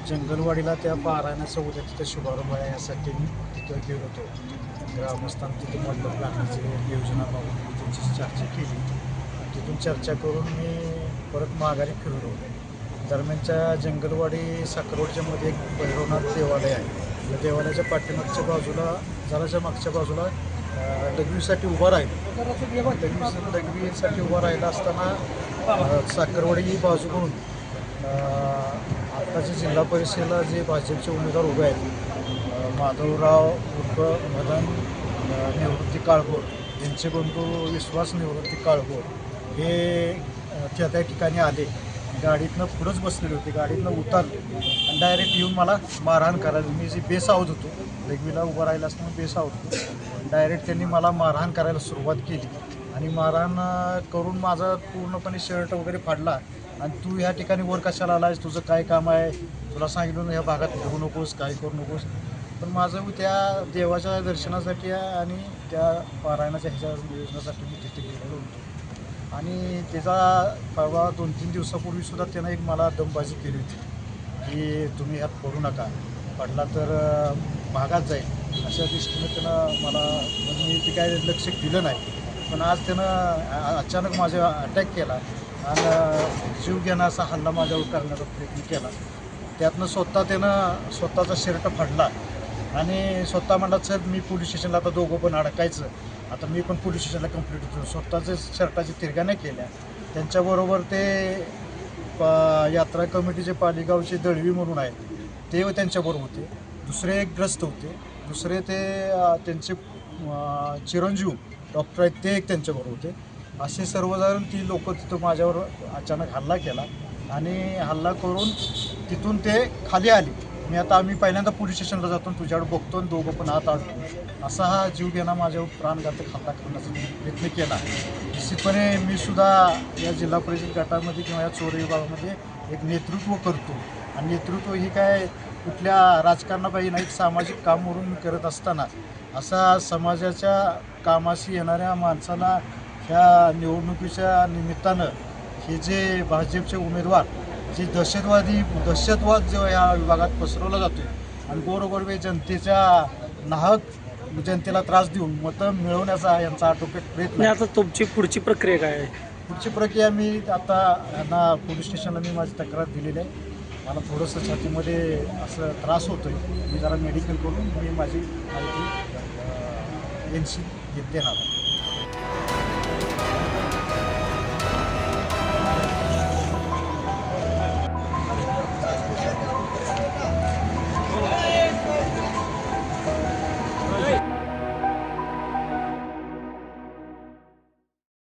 जंगलवाडीला त्या पारायणाचा उद्या तिथे शुभारंभ आहे यासाठी मी तिथं गेलो होतो. ग्रामस्थांनी तिथे मंडप घालण्याची योजना मागून त्यांची चर्चा केली. तिथून चर्चा करून मी परत माघारी फिरलो. दरम्यानच्या जंगलवाडी साखरवाडीच्या मध्ये एक भैरवनाथ देवालय आहे. या देवालयाच्या पाठीमागच्या बाजूला जराच्या मागच्या बाजूला लघवीसाठी उभा राहिला. लघवीसाठी उभा राहिला असताना साखरवाडी ही बाजू म्हणून आत्ताचे जिल्हा परिषदेला जे भाजपचे उमेदवार उभे आहेत माधवराव उर्फ मदन निवृत्ती काळभोर यांचे बंधू विश्वास निवृत्ती काळभोर हे त्या ठिकाणी आले. गाडीतनं पुढंच बसलेले होते. गाडीतनं उतरले आणि डायरेक्ट येऊन मला मारहाण करायला. मी जे बेसावत होतो, लघवीला उभा राहिला असताना बेसावत होतो. डायरेक्ट त्यांनी मला मारहाण करायला सुरुवात केली आणि मारहाण करून माझा पूर्णपणे शर्ट वगैरे फाडला. आणि तू ह्या ठिकाणी वर कशाला आला आहेस, तुझं काय काम आहे, तुला सांगितलं ह्या भागात फिरू नकोस, काय करू नकोस. पण माझं त्या देवाच्या दर्शनासाठी आणि त्या पारायणाच्या ह्याच्या योजनेसाठी मी तिथे गेलेलो होतो. आणि त्याचा परवा 2-3 दिवसापूर्वीसुद्धा त्यानं एक मला दमबाजी केली होती की तुम्ही ह्यात पडू नका, पडला तर भागात जाईल अशा दृष्टीनं त्यानं मला, मी ते काय लक्ष दिलं नाही. पण आज त्यानं अचानक माझ्या अटॅक केला आणि जीव घेणं असा हल्ला माझ्यावर करण्याचा प्रयत्न केला. त्यातनं स्वतःचा शर्ट फाडला आणि स्वतः म्हणला सर मी पोलीस स्टेशनला आता दोघं पण अडकायचं, आता मी पण पोलीस स्टेशनला कंप्लीट होतो. स्वतःचे शर्टाची तिरगाण्या केल्या. त्यांच्याबरोबर ते यात्रा कमिटीचे पालिगावचे दळवी म्हणून आहेत ते त्यांच्याबरोबर होते. दुसरे एक ग्रस्त होते, दुसरे ते त्यांचे चिरंजीव डॉक्टर आहेत ते एक त्यांच्याबरोबर होते. असे सर्वजण ती लोक तिथं माझ्यावर अचानक हल्ला केला आणि हल्ला करून तिथून ते खाली आली. आम्ही पहिल्यांदा पोलीस स्टेशनला जातो, तुझ्याकडे बघतो आणि दोघं पण हात आडतो असा हा जीव घेणा माझ्यावर प्राणघातक हल्ला करण्याचा प्रयत्न केला. निश्चितपणे मी सुद्धा या जिल्हा परिषद गटामध्ये किंवा या चोर विभागामध्ये एक नेतृत्व करतो आणि नेतृत्व ही काय कुठल्या राजकारणापायी नाही, सामाजिक काम म्हणून मी करत असताना असा समाजाच्या कामाशी येणाऱ्या माणसाला ह्या निवडणुकीच्या निमित्तानं हे जे भाजपचे उमेदवार जे दहशतवाद जो या विभागात पसरवला जातो आणि गोरगरिबी जनतेच्या नाहक जनतेला त्रास देऊन मतं मिळवण्याचा यांचा आटोक्यात प्रयत्न. आता तुमची पुढची प्रक्रिया काय आहे? पुढची प्रक्रिया मी आता यांना पोलीस स्टेशनला मी माझी तक्रार दिलेली आहे. मला थोडंसं छातीमध्ये असं त्रास होतो आहे, मी जरा मेडिकल करून मी माझी माहिती NC देणार आहे.